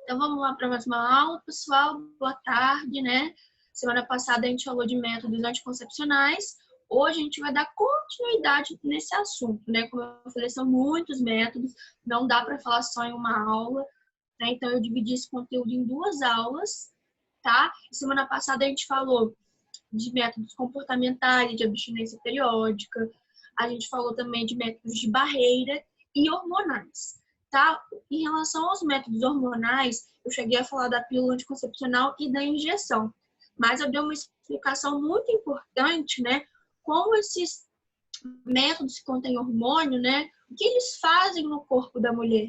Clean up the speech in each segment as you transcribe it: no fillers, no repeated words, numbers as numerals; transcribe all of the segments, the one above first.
Então, vamos lá para mais uma aula, pessoal. Boa tarde, né? Semana passada a gente falou de métodos anticoncepcionais. Hoje a gente vai dar continuidade nesse assunto, né? Como eu falei, são muitos métodos, não dá para falar só em uma aula, né? Então, eu dividi esse conteúdo em duas aulas, tá? Semana passada a gente falou de métodos comportamentais, de abstinência periódica. A gente falou também de métodos de barreira e hormonais, tá? Em relação aos métodos hormonais, eu cheguei a falar da pílula anticoncepcional e da injeção, mas eu dei uma explicação muito importante, né? Como esses métodos que contêm hormônio, né? O que eles fazem no corpo da mulher,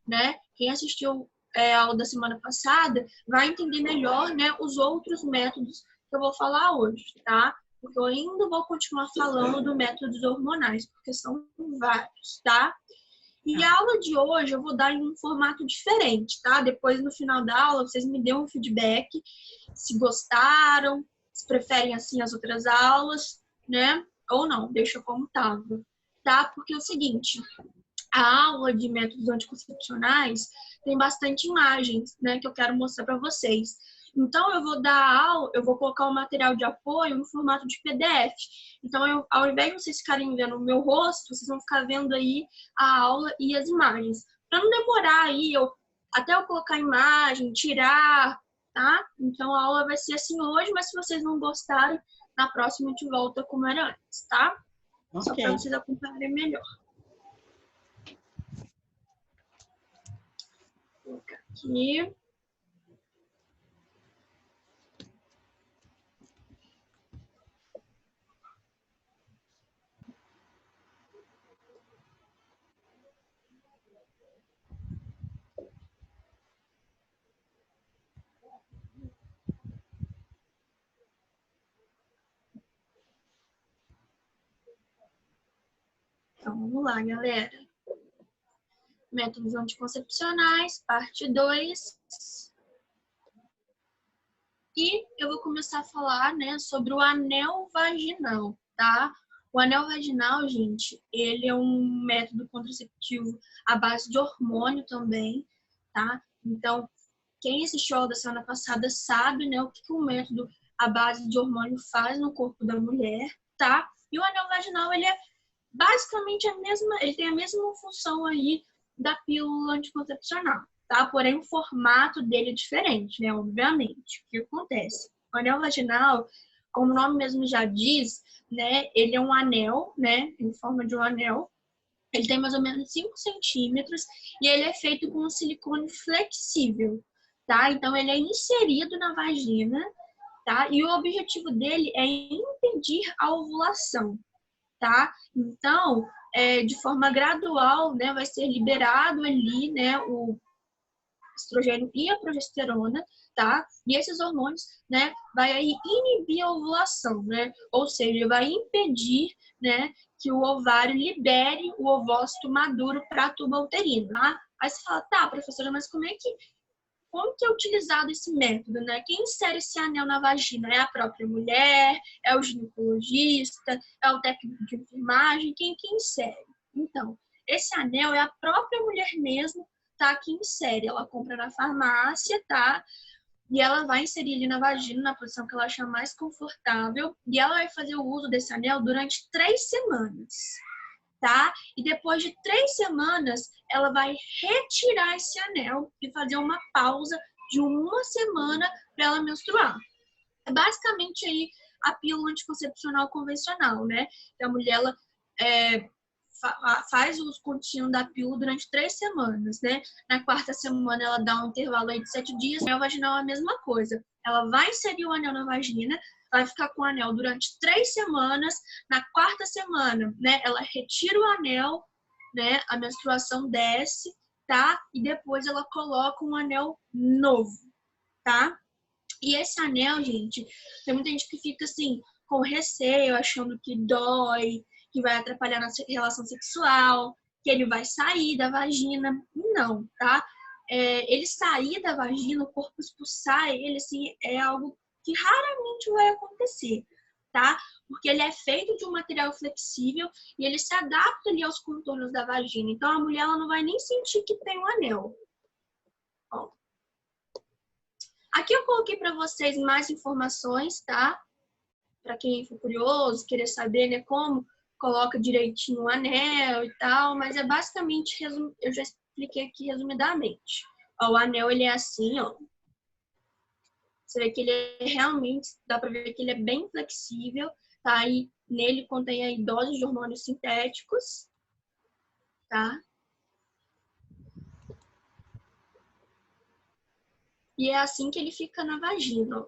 né? Quem assistiu a aula da semana passada vai entender melhor, né, os outros métodos que eu vou falar hoje, tá? Porque eu ainda vou continuar falando do métodos hormonais, porque são vários, tá? E a aula de hoje eu vou dar em um formato diferente, tá? Depois, no final da aula, vocês me dêem um feedback se gostaram, se preferem assim as outras aulas, né? Ou não, deixa como tava, tá? Porque é o seguinte, a aula de métodos anticoncepcionais tem bastante imagens, né, que eu quero mostrar para vocês. Então, eu vou dar aula, eu vou colocar o material de apoio no formato de PDF. Então, ao invés de vocês ficarem vendo o meu rosto, vocês vão ficar vendo aí a aula e as imagens. Para não demorar aí, até eu colocar a imagem, tirar, tá? Então, a aula vai ser assim hoje, mas se vocês não gostarem, na próxima a gente volta como era antes, tá? Okay. Só para vocês acompanharem melhor. Vou colocar aqui. Então, vamos lá, galera. Métodos anticoncepcionais, parte 2. E eu vou começar a falar, né, sobre o anel vaginal, tá? O anel vaginal, gente, ele é um método contraceptivo à base de hormônio também, tá? Então, quem assistiu a aula da semana passada sabe, né, o que um método à base de hormônio faz no corpo da mulher, tá? E o anel vaginal, ele é basicamente ele tem a mesma função aí da pílula anticoncepcional, tá? Porém, o formato dele é diferente, né? Obviamente. O que acontece? O anel vaginal, como o nome mesmo já diz, né? Ele é um anel, né? Em forma de um anel. Ele tem mais ou menos 5 centímetros e ele é feito com um silicone flexível, tá? Então, ele é inserido na vagina, tá? E o objetivo dele é impedir a ovulação, tá? Então, de forma gradual, né, vai ser liberado ali, né, o estrogênio e a progesterona, tá? E esses hormônios, né, vai aí inibir a ovulação, né? Ou seja, vai impedir, né, que o ovário libere o ovócito maduro para a tuba uterina, tá? Aí você fala, tá, professora, mas como que é utilizado esse método, né? Quem insere esse anel na vagina? É a própria mulher? É o ginecologista? É o técnico de enfermagem? Quem que insere? Então, esse anel é a própria mulher mesmo, tá? Que insere. Ela compra na farmácia, tá? E ela vai inserir ali na vagina, na posição que ela achar mais confortável. E ela vai fazer o uso desse anel durante 3 semanas, tá? E depois de 3 semanas, ela vai retirar esse anel e fazer uma pausa de 1 semana para ela menstruar. É basicamente aí a pílula anticoncepcional convencional, né? A mulher, ela faz o uso contínuo da pílula durante 3 semanas, né? Na 4ª semana, ela dá um intervalo aí de 7 dias. O anel vaginal é a mesma coisa. Ela vai inserir o anel na vagina, vai ficar com o anel durante 3 semanas. Na 4ª semana, né, ela retira o anel, né, a menstruação desce, tá? E depois ela coloca um anel novo, tá? E esse anel, gente, tem muita gente que fica assim, com receio, achando que dói, que vai atrapalhar na relação sexual, que ele vai sair da vagina. Não, tá? Ele sair da vagina, o corpo expulsar ele, assim, é algo que raramente vai acontecer, tá? Porque ele é feito de um material flexível e ele se adapta ali aos contornos da vagina. Então, a mulher ela não vai nem sentir que tem um anel. Ó. Aqui eu coloquei para vocês mais informações, tá? Para quem for curioso, querer saber, né, como coloca direitinho o anel e tal, mas é basicamente, eu já expliquei aqui resumidamente. Ó, o anel, ele é assim, ó. Você vê que ele é realmente, dá para ver que ele é bem flexível, tá? E nele contém aí doses de hormônios sintéticos, tá? E é assim que ele fica na vagina, ó.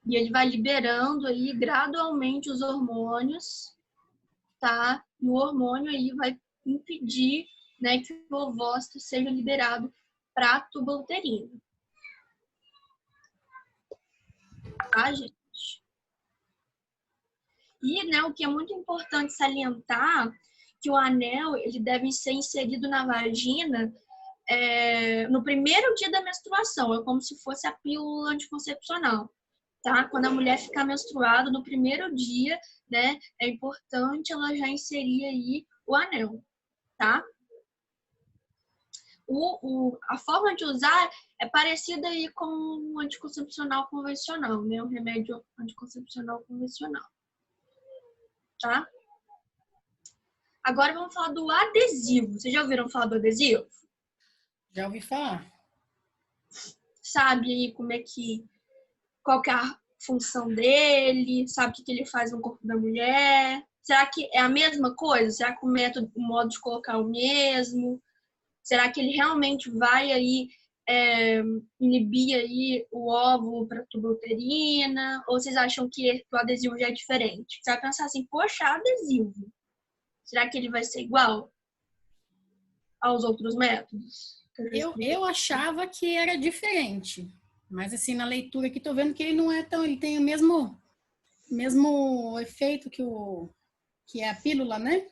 E ele vai liberando aí gradualmente os hormônios, tá? E o hormônio aí vai impedir, né, que o ovócito seja liberado para a tuba uterina. Tá, gente? E, né, o que é muito importante salientar, que o anel, ele deve ser inserido na vagina no primeiro dia da menstruação. É como se fosse a pílula anticoncepcional. Tá? Quando a mulher ficar menstruada, no primeiro dia, né, é importante ela já inserir aí o anel, tá? A forma de usar é parecida aí com o anticoncepcional convencional, né? O remédio anticoncepcional convencional, tá? Agora vamos falar do adesivo. Vocês já ouviram falar do adesivo? Já ouvi falar. Sabe aí qual que é a função dele? Sabe o que ele faz no corpo da mulher? Será que é a mesma coisa? Será que o modo de colocar é o mesmo? Será que ele realmente vai aí inibir aí o óvulo para a tuba uterina? Ou vocês acham que o adesivo já é diferente? Você vai pensar assim, poxa, adesivo. Será que ele vai ser igual aos outros métodos que eu já expliquei? Eu achava que era diferente, mas assim, na leitura aqui tô vendo que ele não é tão, ele tem o mesmo efeito que é a pílula, né?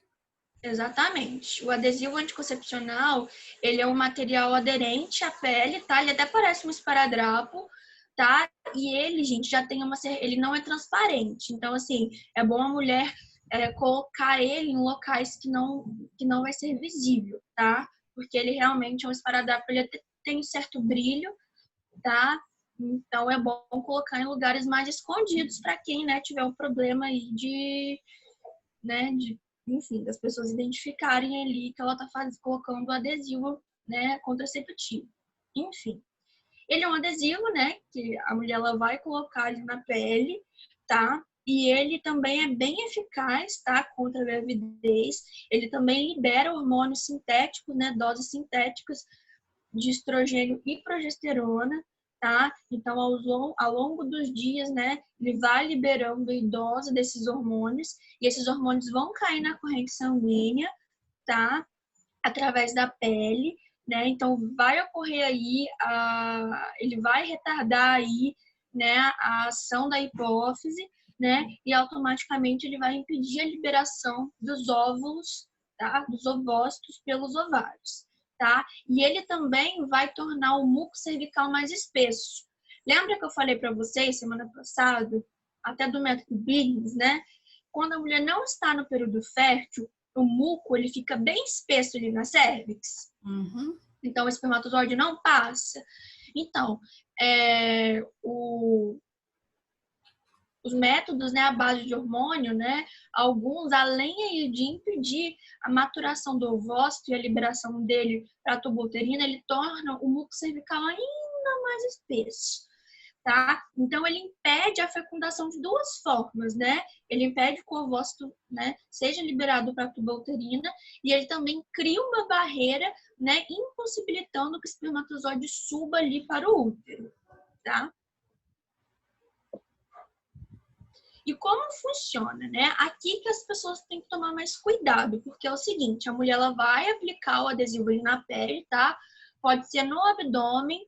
Exatamente. O adesivo anticoncepcional, ele é um material aderente à pele, tá? Ele até parece um esparadrapo, tá? E ele, gente, já tem ele não é transparente. Então, assim, é bom a mulher colocar ele em locais que não vai ser visível, tá? Porque ele realmente é um esparadrapo, ele tem um certo brilho, tá? Então, é bom colocar em lugares mais escondidos para quem, né, tiver um problema aí né, enfim, das pessoas identificarem ali que ela tá colocando o adesivo, né, contraceptivo. Enfim, ele é um adesivo, né, que a mulher ela vai colocar ali na pele, tá? E ele também é bem eficaz, tá, contra a gravidez. Ele também libera hormônios sintéticos, né, doses sintéticas de estrogênio e progesterona, tá? Então, ao longo dos dias, né, ele vai liberando a dose desses hormônios e esses hormônios vão cair na corrente sanguínea, tá? Através da pele, né? Então, vai ocorrer aí, ele vai retardar aí, né, a ação da hipófise, né? E automaticamente ele vai impedir a liberação dos óvulos, tá? Dos ovócitos pelos ovários, tá? E ele também vai tornar o muco cervical mais espesso. Lembra que eu falei para vocês semana passada, até do método Billings, né? Quando a mulher não está no período fértil, o muco ele fica bem espesso ali na cérvix. Uhum. Então, o espermatozoide não passa. Então, os métodos, né, à base de hormônio, né, alguns, além de impedir a maturação do ovócito e a liberação dele para a tuba uterina, ele torna o muco cervical ainda mais espesso, tá? Então, ele impede a fecundação de duas formas, né? Ele impede que o ovócito, né, seja liberado para a tuba uterina e ele também cria uma barreira, né, impossibilitando que o espermatozoide suba ali para o útero, tá? E como funciona, né? Aqui que as pessoas têm que tomar mais cuidado, porque é o seguinte, a mulher ela vai aplicar o adesivo ali na pele, tá? Pode ser no abdômen,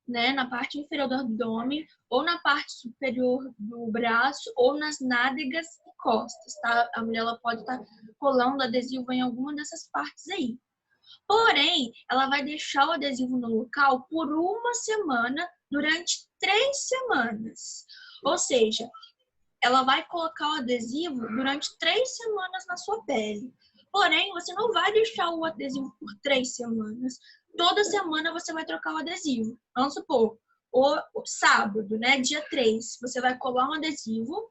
né, na parte inferior do abdômen, ou na parte superior do braço, ou nas nádegas e costas, tá? A mulher ela pode estar colando adesivo em alguma dessas partes aí. Porém, ela vai deixar o adesivo no local por uma semana, durante 3 semanas. Ou seja, ela vai colocar o adesivo durante 3 semanas na sua pele. Porém, você não vai deixar o adesivo por 3 semanas. toda semana você vai trocar o adesivo. Vamos supor, o sábado, né, dia 3, você vai colar um adesivo.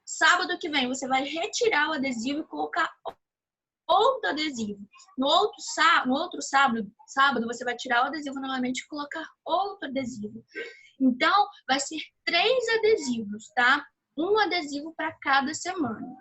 Sábado que vem, você vai retirar o adesivo e colocar outro adesivo. No outro sábado, você vai tirar o adesivo novamente e colocar outro adesivo. Então, vai ser 3 adesivos, tá? Um adesivo para cada semana.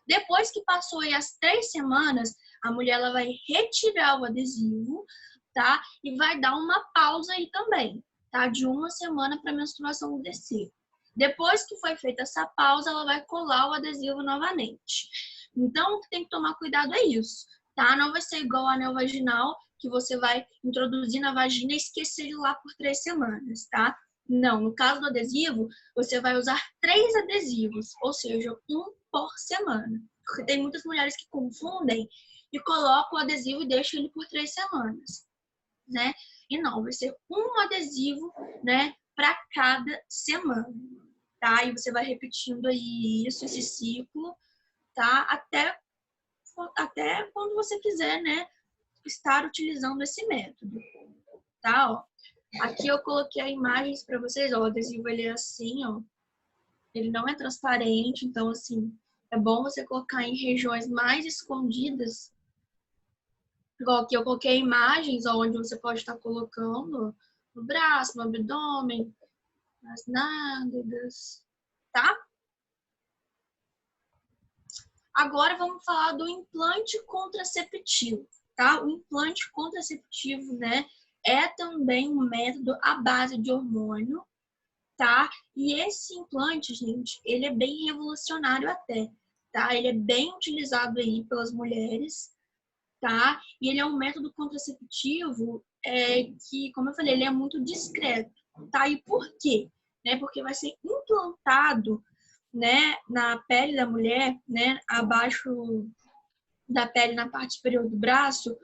Depois que passou aí as 3 semanas, a mulher ela vai retirar o adesivo, tá? E vai dar uma pausa aí também, tá? De 1 semana para a menstruação descer. Depois que foi feita essa pausa, ela vai colar o adesivo novamente. Então, o que tem que tomar cuidado é isso, tá? Não vai ser igual ao anel vaginal, que você vai introduzir na vagina e esquecer ele lá por 3 semanas, tá? Não, no caso do adesivo, você vai usar 3 adesivos, ou seja, 1 por semana. Porque tem muitas mulheres que confundem e colocam o adesivo e deixam ele por 3 semanas, né? E não, vai ser 1 adesivo, né, para cada semana, tá? E você vai repetindo aí isso, esse ciclo, tá? Até quando você quiser, né, estar utilizando esse método, tá? Ó, aqui eu coloquei imagens para vocês, ó, o adesivo ele é assim, ó, ele não é transparente, então assim, é bom você colocar em regiões mais escondidas, igual aqui eu coloquei imagens onde você pode estar colocando no braço, no abdômen, nas nádegas, tá? Agora vamos falar do implante contraceptivo, tá? O implante contraceptivo, né, é também um método à base de hormônio, tá? E esse implante, gente, ele é bem revolucionário até, tá? Ele é bem utilizado aí pelas mulheres, tá? E ele é um método contraceptivo que, como eu falei, ele é muito discreto, tá? E por quê? Né? Porque vai ser implantado, né, na pele da mulher, né, abaixo da pele, na parte superior do braço,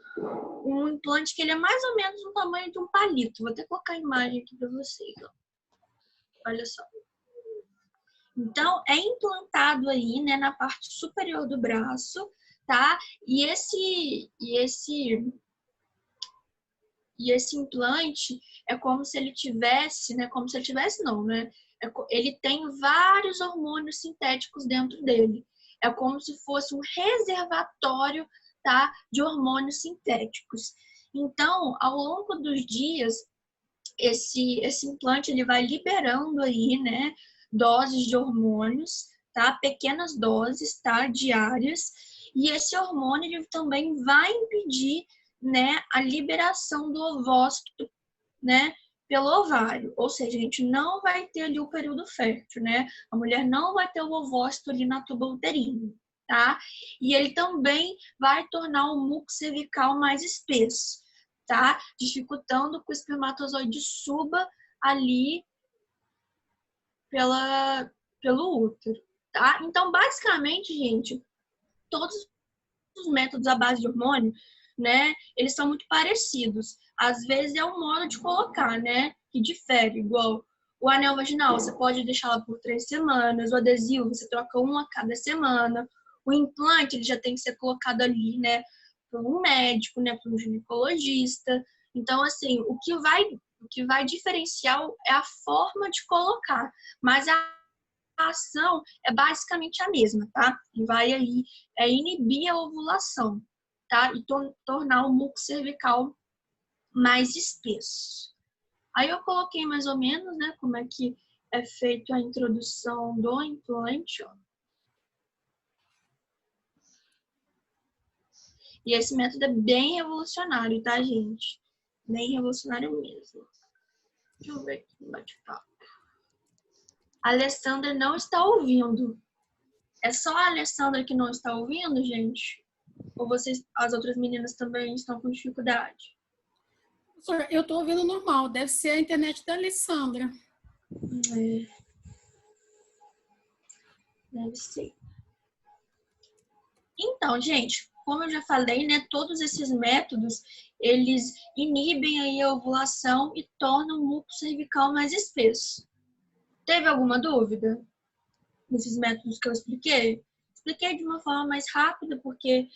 um implante que ele é mais ou menos do tamanho de um palito. Vou até colocar a imagem aqui para vocês, ó. Olha só. Então, é implantado aí, né, na parte superior do braço, tá? E esse implante é como se ele tivesse, né? Como se ele tivesse, não, né? Ele tem vários hormônios sintéticos dentro dele. É como se fosse um reservatório, tá? De hormônios sintéticos. Então, ao longo dos dias, esse implante ele vai liberando aí, né? Doses de hormônios, tá? Pequenas doses, tá? Diárias. E esse hormônio ele também vai impedir, né, a liberação do ovócito, né, pelo ovário. Ou seja, a gente não vai ter ali o período fértil, né? A mulher não vai ter o ovócito ali na tuba uterina, tá? E ele também vai tornar o muco cervical mais espesso, tá? Dificultando que o espermatozoide suba ali pelo útero, tá? Então, basicamente, gente, todos os métodos à base de hormônio, né, eles são muito parecidos. Às vezes é um modo de colocar, né, que difere, igual o anel vaginal, você pode deixar lá por 3 semanas, o adesivo você troca um a cada semana, o implante ele já tem que ser colocado ali, né, por um médico, né, por um ginecologista. Então, assim, o que vai diferenciar é a forma de colocar, mas a ação é basicamente a mesma, tá? E vai aí inibir a ovulação, tá? E tornar o muco cervical mais espesso. Aí eu coloquei mais ou menos, né, como é que é feito a introdução do implante, ó. E esse método é bem revolucionário, tá, gente? Bem revolucionário mesmo. Deixa eu ver aqui no bate-papo. A Alessandra não está ouvindo. É só a Alessandra que não está ouvindo, gente? Ou as outras meninas também estão com dificuldade? Eu estou ouvindo normal, deve ser a internet da Alessandra. Deve ser. Então, gente, como eu já falei, né, todos esses métodos, eles inibem aí a ovulação e tornam o muco cervical mais espesso. Teve alguma dúvida nesses métodos que eu expliquei? Expliquei de uma forma mais rápida, porque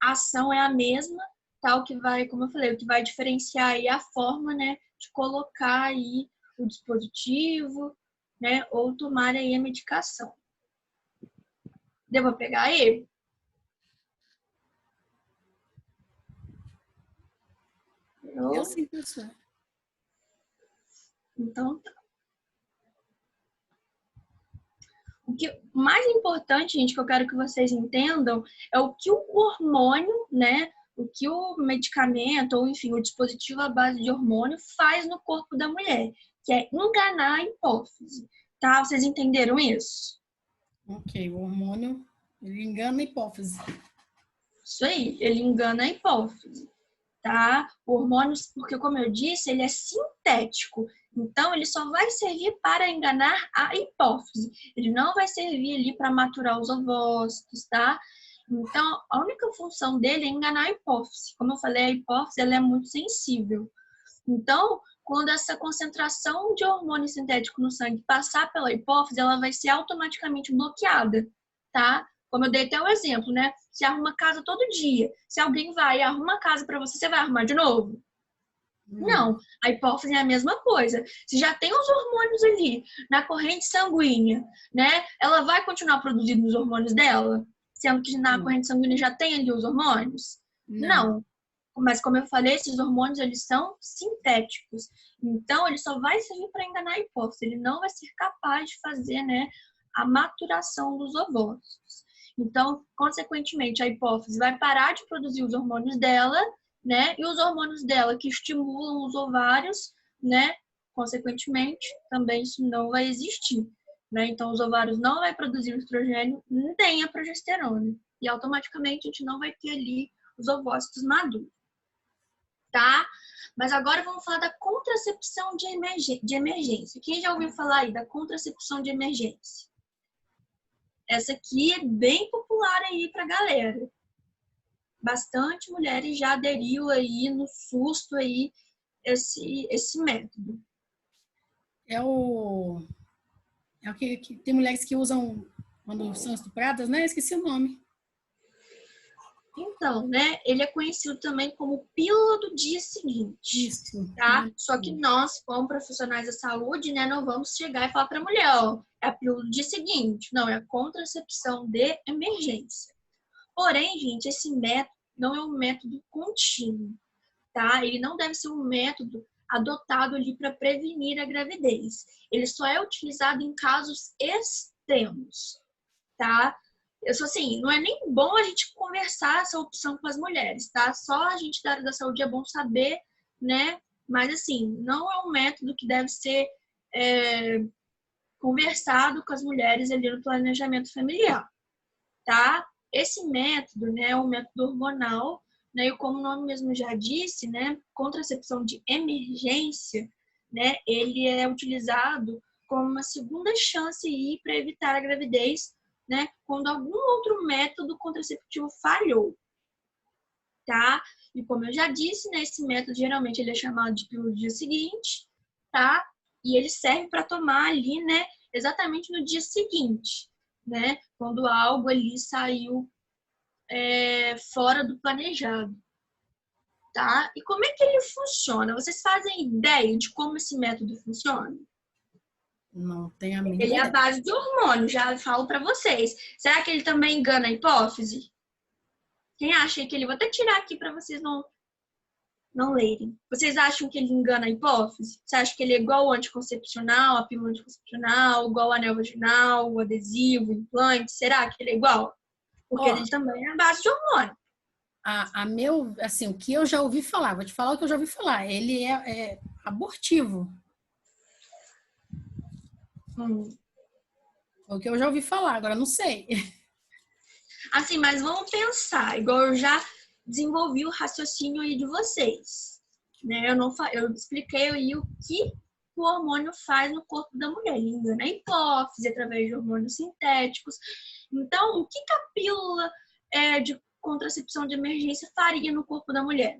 a ação é a mesma, tá? O que vai, como eu falei, o que vai diferenciar aí a forma, né, de colocar aí o dispositivo, né, ou tomar aí a medicação. Devo pegar ele? Eu sim, professor. Então, tá. O que mais importante, gente, que eu quero que vocês entendam é o que o hormônio, né, o que o medicamento, ou enfim, o dispositivo à base de hormônio faz no corpo da mulher, que é enganar a hipófise, tá? Vocês entenderam isso? Ok, o hormônio, ele engana a hipófise. Isso aí, ele engana a hipófise, tá? O hormônio, porque como eu disse, ele é sintético. Então, ele só vai servir para enganar a hipófise. Ele não vai servir ali para maturar os ovócitos, tá? Então, a única função dele é enganar a hipófise. Como eu falei, a hipófise ela é muito sensível. Então, quando essa concentração de hormônio sintético no sangue passar pela hipófise, ela vai ser automaticamente bloqueada, tá? Como eu dei até o exemplo, né? Você arruma casa todo dia. Se alguém vai e arruma a casa para você, você vai arrumar de novo? Não, a hipófise é a mesma coisa. Se já tem os hormônios ali na corrente sanguínea, né? Ela vai continuar produzindo os hormônios dela? Sendo que na corrente sanguínea já tem ali os hormônios? Não. Mas como eu falei, esses hormônios eles são sintéticos. Então, ele só vai servir para enganar a hipófise. Ele não vai ser capaz de fazer, né, a maturação dos ovócitos. Então, consequentemente, a hipófise vai parar de produzir os hormônios dela, né? E os hormônios dela que estimulam os ovários, né? Consequentemente, também isso não vai existir, né? Então, os ovários não vai produzir o estrogênio nem a progesterona. E automaticamente a gente não vai ter ali os ovócitos maduros, tá? Mas agora vamos falar da contracepção de emergência. Quem já ouviu falar aí da contracepção de emergência? Essa aqui é bem popular aí pra galera. Bastante mulheres já aderiu aí no susto aí esse método. É o que tem mulheres que usam quando são estupradas, né? Esqueci o nome. Então, né, ele é conhecido também como pílula do dia seguinte. Isso. Tá? Só que nós, como profissionais da saúde, né, não vamos chegar e falar para a mulher, ó, é a pílula do dia seguinte. Não, é a contracepção de emergência. Porém, gente, esse método não é um método contínuo, tá? Ele não deve ser um método adotado ali para prevenir a gravidez. Ele só é utilizado em casos extremos, tá? Eu sou assim, não é nem bom a gente conversar essa opção com as mulheres, tá? Só a gente da área da saúde é bom saber, né? Mas assim, não é um método que deve ser conversado com as mulheres ali no planejamento familiar, tá? Esse método, né, é um método hormonal, né? E como o nome mesmo já disse, né, contracepção de emergência, né? Ele é utilizado como uma segunda chance aí para evitar a gravidez, né, quando algum outro método contraceptivo falhou, tá? E como eu já disse, né, esse método geralmente ele é chamado de pílula do dia seguinte, tá? E ele serve para tomar ali, né, exatamente no dia seguinte, né? Quando algo ali saiu fora do planejado, tá? E como é que ele funciona? Vocês fazem ideia de como esse método funciona? Não tem a mínima Ele é a ideia. base de hormônio, já falo para vocês. Será que ele também engana a hipófise? Quem acha que ele... Vou até tirar aqui para vocês não lerem. Vocês acham que ele engana a hipófise? Você acha que ele é igual ao anticoncepcional, a pílula anticoncepcional, igual ao anel vaginal, o adesivo, o implante? Será que ele é igual? Porque ele também é a base de hormônio. Assim, o que eu já ouvi falar, vou te falar o que eu já ouvi falar. Ele é abortivo. O que eu já ouvi falar, agora não sei. Assim, mas vamos pensar, igual eu já desenvolvi o raciocínio aí de vocês, né? Eu expliquei aí o que o hormônio faz no corpo da mulher. Ele engana a hipófise através de hormônios sintéticos. Então, o que a pílula de contracepção de emergência faria no corpo da mulher?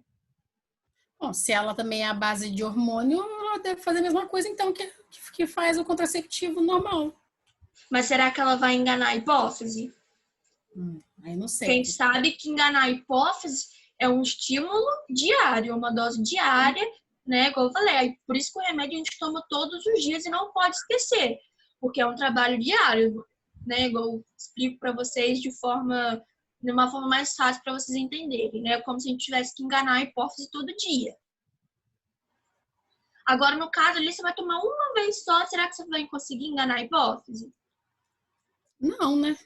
Bom, se ela também é a base de hormônio, ela deve fazer a mesma coisa, então, que faz o contraceptivo normal. Mas será que ela vai enganar a hipófise? Aí não sei. Quem sabe que enganar a hipófise É um estímulo diário, uma dose diária, né? Como eu falei, por isso que o remédio a gente toma todos os dias e não pode esquecer, porque é um trabalho diário, né? Igual eu explico para vocês de uma forma mais fácil para vocês entenderem, né? Como se a gente tivesse que enganar a hipófise todo dia. Agora, no caso ali, você vai tomar uma vez só, será que você vai conseguir enganar a hipófise? Não, né?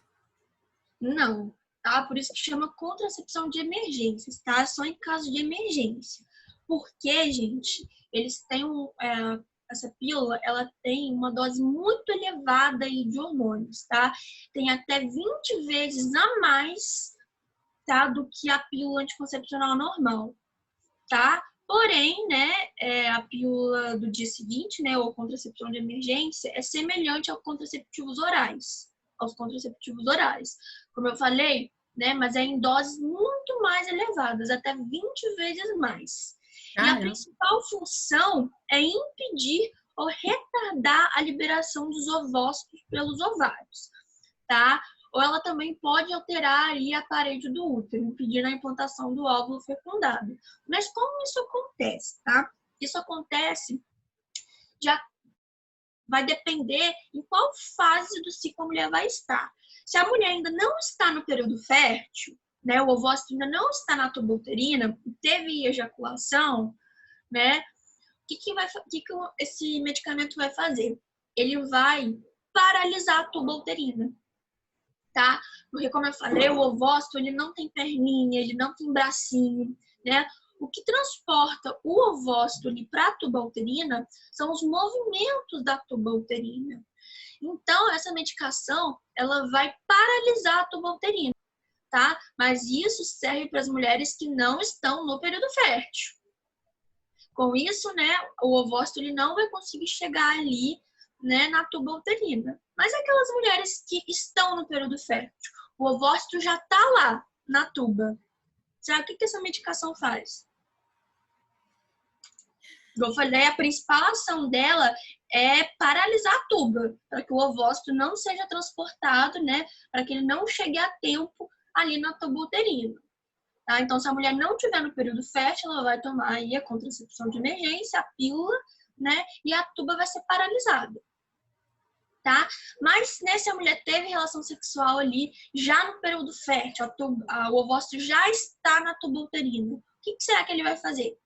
Não, tá? Por isso que chama contracepção de emergências, tá? Só em caso de emergência. Porque, gente, eles têm essa pílula, ela tem uma dose muito elevada aí de hormônios, tá? Tem até 20 vezes a mais, tá? Do que a pílula anticoncepcional normal, tá? Porém, né, a pílula do dia seguinte, né, ou contracepção de emergência, é semelhante aos contraceptivos orais, Como eu falei, né, mas é em doses muito mais elevadas, até 20 vezes mais. E a principal função é impedir ou retardar a liberação dos ovócitos pelos ovários, tá? Ou ela também pode alterar aí a parede do útero, impedindo a implantação do óvulo fecundado. Mas como isso acontece, tá? Isso acontece, já vai depender em qual fase do ciclo a mulher vai estar. Se a mulher ainda não está no período fértil, né, o ovócito ainda não está na tuba uterina, teve ejaculação, né, o que esse medicamento vai fazer? Ele vai paralisar a tuba uterina. Tá? Porque, como eu falei, o ovócito, ele não tem perninha, ele não tem bracinho, né? O que transporta o ovócito para a tuba uterina são os movimentos da tuba uterina. Então, essa medicação, ela vai paralisar a tuba uterina, tá? Mas isso serve para as mulheres que não estão no período fértil. Com isso, né, o ovócito, ele não vai conseguir chegar ali, né, na tuba uterina. Mas aquelas mulheres que estão no período fértil, o ovócito já está lá na tuba. Sabe o que essa medicação faz? Como eu falei, a principal ação dela é paralisar a tuba, para que o ovócito não seja transportado, né, para que ele não chegue a tempo ali na tuba uterina. Tá? Então, se a mulher não estiver no período fértil, ela vai tomar aí a contracepção de emergência, a pílula, né, e a tuba vai ser paralisada. Tá? Mas, né, se a mulher teve relação sexual ali, já no período fértil, o ovócito já está na tuba uterina, o que será que ele vai fazer?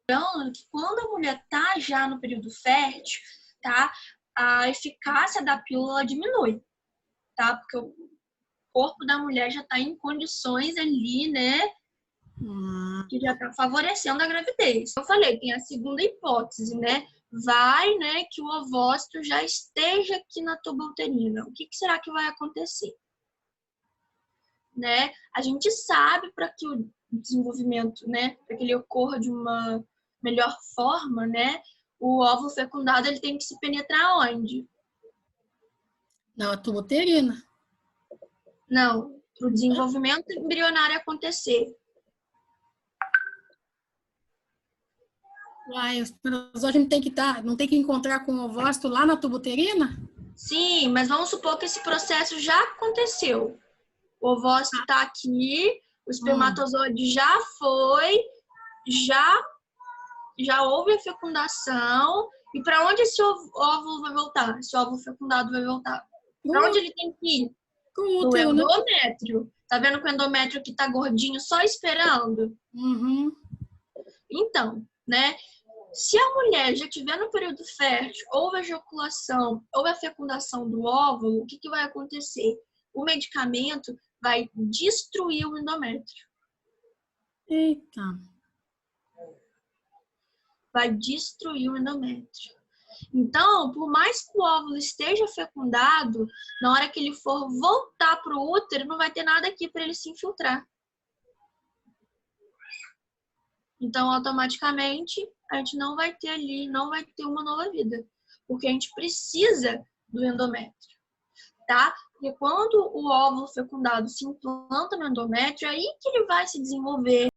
Então, que quando a mulher está já no período fértil, tá, a eficácia da pílula diminui, tá? Porque o corpo da mulher já está em condições ali, né, que já está favorecendo a gravidez. Eu falei, tem a segunda hipótese, né? Vai, né, que o ovócito já esteja aqui na tuba uterina. O que será que vai acontecer? Né? A gente sabe para que o desenvolvimento, né, para que ele ocorra de uma melhor forma, né, o óvulo fecundado ele tem que se penetrar onde? Na tuba uterina. Não, para o desenvolvimento embrionário acontecer. Uai, o espermatozoide não tem que encontrar com o ovócito lá na tuba uterina? Sim, mas vamos supor que esse processo já aconteceu. O ovócito está aqui, o espermatozoide já foi, já houve a fecundação. E para onde esse óvulo vai voltar? Esse óvulo fecundado vai voltar? Para onde ele tem que ir? No endométrio. Tá vendo que o endométrio aqui tá gordinho só esperando? Uhum. Então, né? Se a mulher já estiver no período fértil, houve a ejaculação, houve a fecundação do óvulo, o que vai acontecer? O medicamento vai destruir o endométrio. Eita. Vai destruir o endométrio. Então, por mais que o óvulo esteja fecundado, na hora que ele for voltar para o útero, não vai ter nada aqui para ele se infiltrar. Então, automaticamente, a gente não vai ter ali, não vai ter uma nova vida. Porque a gente precisa do endométrio, tá? Porque quando o óvulo fecundado se implanta no endométrio, é aí que ele vai se desenvolver